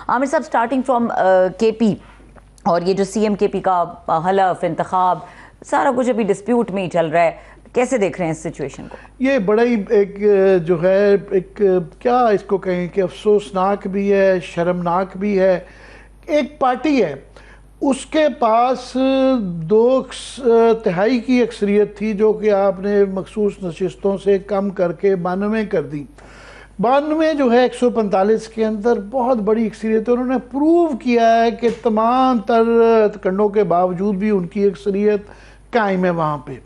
आमिर साहब, starting from KP और ये जो सीएम केपी का हलफ इंतखाब सारा कुछ अभी डिस्प्यूट में ही चल रहा है, कैसे देख रहे हैं इस सिचुएशन को? ये बड़ा ही एक जो है एक क्या इसको कहें कि अफसोसनाक भी है, शर्मनाक भी है। एक पार्टी है, उसके पास 2/3 की अक्सरियत थी जो कि आपने मखसूस नशिस्तों से कम करके 92 कर दी। 92 जो है 145 के अंदर बहुत बड़ी अक्सरियत है। उन्होंने प्रूव किया है कि तमाम तर हथकंडों के बावजूद भी उनकी अक्सरियत कायम है वहाँ पे।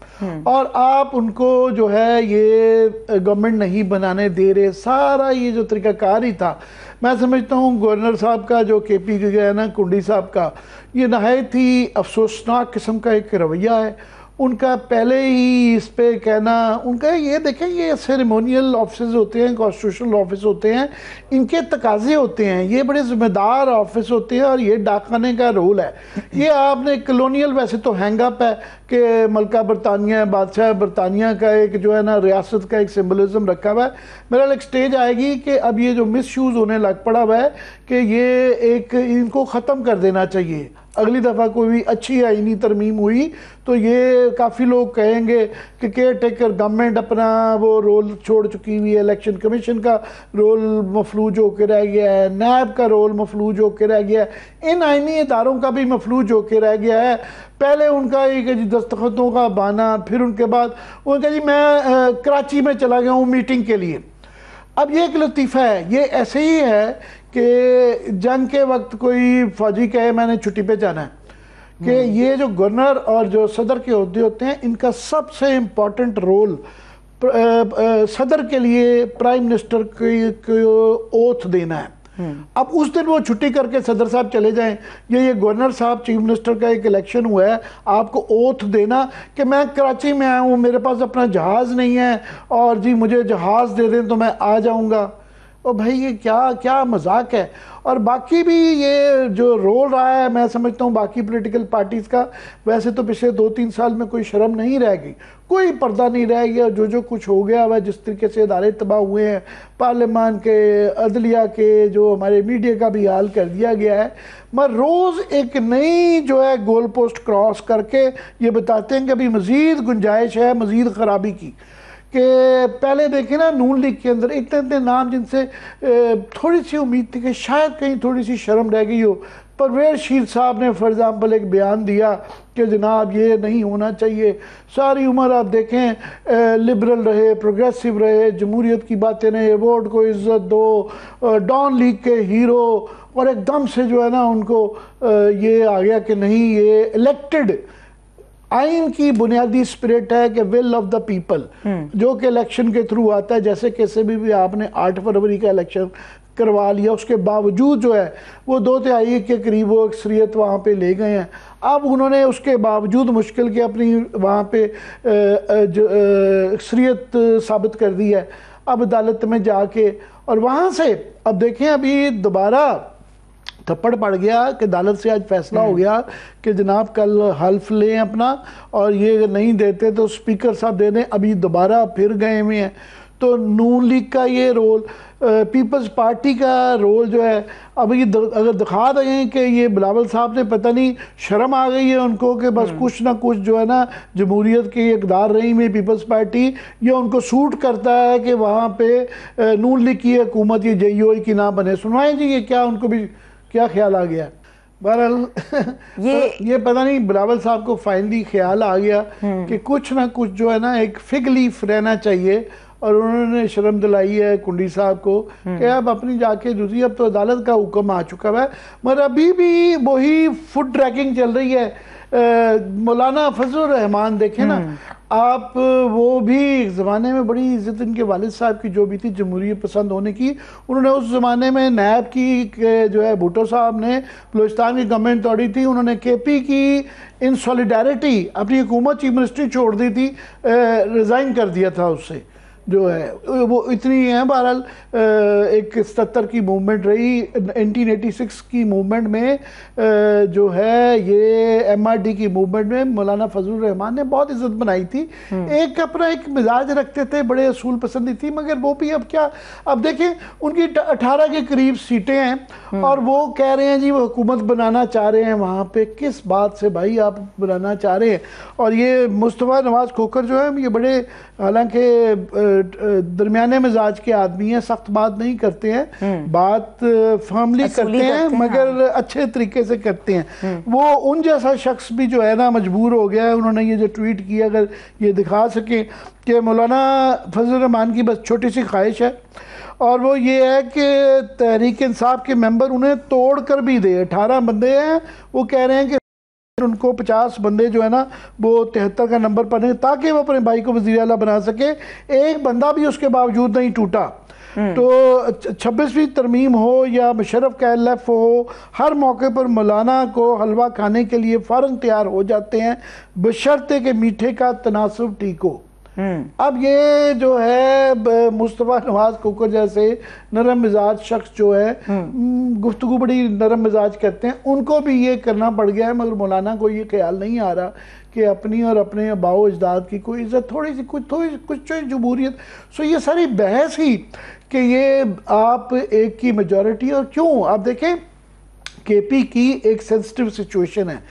और आप उनको जो है ये गवर्नमेंट नहीं बनाने दे रहे। सारा ये जो तरीकाकार ही था, मैं समझता हूँ गवर्नर साहब का जो केपी गया है ना, कुंडी साहब का, ये नहायत ही अफसोसनाक किस्म का एक रवैया है उनका। पहले ही इस पे कहना उनका, ये देखें ये सेरेमोनियल ऑफिस होते हैं, कॉन्स्टिट्यूशनल ऑफिस होते हैं, इनके तकाजे होते हैं, ये बड़े जिम्मेदार ऑफिस होते हैं और ये डाकखाने का रोल है। ये आपने कॉलोनियल वैसे तो हैंगअप है कि मलका बरतानिया, बादशाह बरतानिया का एक जो है ना रियासत का एक सिम्बलिज्म रखा हुआ है। मेरा एक स्टेज आएगी कि अब ये जो मिस यूज़ होने लग पड़ा हुआ है कि ये एक इनको ख़त्म कर देना चाहिए। अगली दफ़ा कोई भी अच्छी आईनी तरमीम हुई तो ये काफ़ी लोग कहेंगे कि केयर टेकर गवर्नमेंट अपना वो रोल छोड़ चुकी हुई है, इलेक्शन कमीशन का रोल मफलूज होकर रह गया है, नैब का रोल मफलूज होकर रह गया है, इन आईनी इदारों का भी मफलूज होकर रह गया है। पहले उनका एक जी दस्तखतों का बहाना, फिर उनके बाद उनका जी मैं कराची में चला गया हूँ मीटिंग के लिए। अब ये एक लतीफ़ा है, ये ऐसे ही है कि जंग के वक्त कोई फौजी कहे मैंने छुट्टी पे जाना है, कि ये जो गवर्नर और जो सदर के ओहदे होते हैं इनका सबसे इम्पॉर्टेंट रोल सदर के लिए प्राइम मिनिस्टर को ओथ देना है। अब उस दिन वो छुट्टी करके सदर साहब चले जाएं, ये गवर्नर साहब चीफ मिनिस्टर का एक इलेक्शन हुआ है, आपको ओथ देना कि मैं कराची में आया हूँ, मेरे पास अपना जहाज़ नहीं है और जी मुझे जहाज़ दे दें तो मैं आ जाऊँगा। और भाई ये क्या क्या मजाक है। और बाकी भी ये जो रोल रहा है, मैं समझता हूँ बाकी पॉलिटिकल पार्टीज़ का, वैसे तो पिछले 2-3 साल में कोई शर्म नहीं रह गई, कोई पर्दा नहीं रह गया। जो कुछ हो गया वह जिस तरीके से इदारे तबाह हुए हैं, पार्लियामान के, अदलिया के, जो हमारे मीडिया का भी हाल कर दिया गया है। मगर रोज़ एक नई जो है गोल पोस्ट क्रॉस करके ये बताते हैं कि अभी मज़ीद गुंजाइश है मज़ीद ख़राबी की। कि पहले देखें ना नून लीग के अंदर इतने इतने नाम जिनसे थोड़ी सी उम्मीद थी कि शायद कहीं थोड़ी सी शर्म रह गई हो। परवेज़ शीर साहब ने फॉर एग्ज़ाम्पल एक बयान दिया कि जनाब ये नहीं होना चाहिए। सारी उम्र आप देखें लिबरल रहे, प्रोग्रेसिव रहे, जमहूरियत की बातें नहीं, वोट को इज़्ज़त दो, डॉन लीग के हीरो, और एकदम से जो है ना उनको ये आ गया कि नहीं, ये इलेक्टेड आइन की बुनियादी स्पिरिट है कि विल ऑफ द पीपल, जो कि इलेक्शन के थ्रू आता है। जैसे कैसे भी आपने 8 फरवरी का इलेक्शन करवा लिया, उसके बावजूद जो है वो 2/3 के करीब वो अक्सरियत वहाँ पे ले गए हैं। अब उन्होंने उसके बावजूद मुश्किल के अपनी वहाँ पे अक्सरियत साबित कर दी है अब अदालत में जाके। और वहाँ से अब देखें अभी दोबारा थप्पड़ पड़ गया कि अदालत से आज फैसला हो गया कि जनाब कल हल्फ लें अपना, और ये नहीं देते तो स्पीकर साहब दे दें। अभी दोबारा फिर गए हुए हैं। तो नून लीग का ये रोल, पीपल्स पार्टी का रोल जो है, अब ये अगर दिखा दें कि ये बिलावल साहब ने पता नहीं शर्म आ गई है उनको कि बस कुछ ना कुछ जो है ना जमहूरियत की इक़दार रही में पीपल्स पार्टी, ये उनको सूट करता है कि वहाँ पे नून लीग की हुकूमत ये JUI की ना बने। सुनवाएं जी, ये क्या उनको भी क्या ख्याल आ गया? बहरहाल ये पता नहीं बिलावल साहब को फाइनली ख्याल आ गया कि कुछ ना कुछ जो है ना एक फिग लीफ रहना चाहिए, और उन्होंने शर्म दिलाई है कुंडी साहब को कि अब अपनी जाके दूसरी, अब तो अदालत का हुक्म आ चुका है। मगर अभी भी वही फुट ट्रैकिंग चल रही है। मौलाना फजलुर रहमान देखें ना आप, वो भी एक ज़माने में बड़ी इज़्ज़त इनके वालिद साहब की जो भी थी जमहूरियत पसंद होने की, उन्होंने उस ज़माने में नैब की जो है भुट्टो साहब ने बलूचिस्तान की गवर्नमेंट तोड़ी थी, उन्होंने KP की इन सॉलिडारिटी अपनी हुकूमत चीफ मिनिस्ट्री छोड़ दी थी, रिज़ाइन कर दिया था उससे। जो है वो इतनी है। बहरहाल एक 77 की मूवमेंट रही, 1986 की मूवमेंट में जो है ये MRD की मूवमेंट में मौलाना फजलुर रहमान ने बहुत इज्जत बनाई थी। एक अपना एक मिजाज रखते थे, बड़े असूल पसंदी थी, मगर वो भी अब क्या, अब देखें उनकी 18 के करीब सीटें हैं और वो कह रहे हैं जी वो हुकूमत बनाना चाह रहे हैं वहाँ पे। किस बात से भाई आप बनाना चाह रहे हैं? और ये मुस्तफ़ा नवाज खोखर जो है ये बड़े हालांकि दरमियाने मिजाज के आदमी हैं, सख्त बात नहीं करते हैं, बात फर्मली करते हैं मगर अच्छे तरीके से करते हैं। वो उन जैसा शख्स भी जो है ना मजबूर हो गया है। उन्होंने ये जो ट्वीट किया, अगर ये दिखा सके कि मौलाना फजल रहमान की बस छोटी सी ख्वाहिश है और वो ये है कि तहरीक इंसाफ के मेंबर उन्हें तोड़ कर भी दे। 18 बंदे हैं, वो कह रहे हैं कि उनको 50 बंदे जो है ना वो 73 का नंबर पढ़े ताकि वो अपने भाई को वज़ीर आला बना सके। एक बंदा भी उसके बावजूद नहीं टूटा। तो 26वीं तरमीम हो या मुशर्रफ का LF हो, हर मौके पर मौलाना को हलवा खाने के लिए फ़ौरन तैयार हो जाते हैं बशर्ते के मीठे का तनासुब ठीक हो। अब ये जो है मुस्तफ़ा नवाज खोखर जैसे नरम मिजाज शख्स जो है गुफ्तगू बड़ी नरम मिजाज करते हैं, उनको भी ये करना पड़ गया है। मगर मौलाना को ये ख्याल नहीं आ रहा कि अपनी और अपने आबाओ अजदाद की कोई इज्जत, थोड़ी सी कुछ जमहूरियत। सो ये सारी बहस ही कि ये आप एक की मेजॉरिटी, और क्यों आप देखें KP की एक सेंसिटिव सिचुएशन है।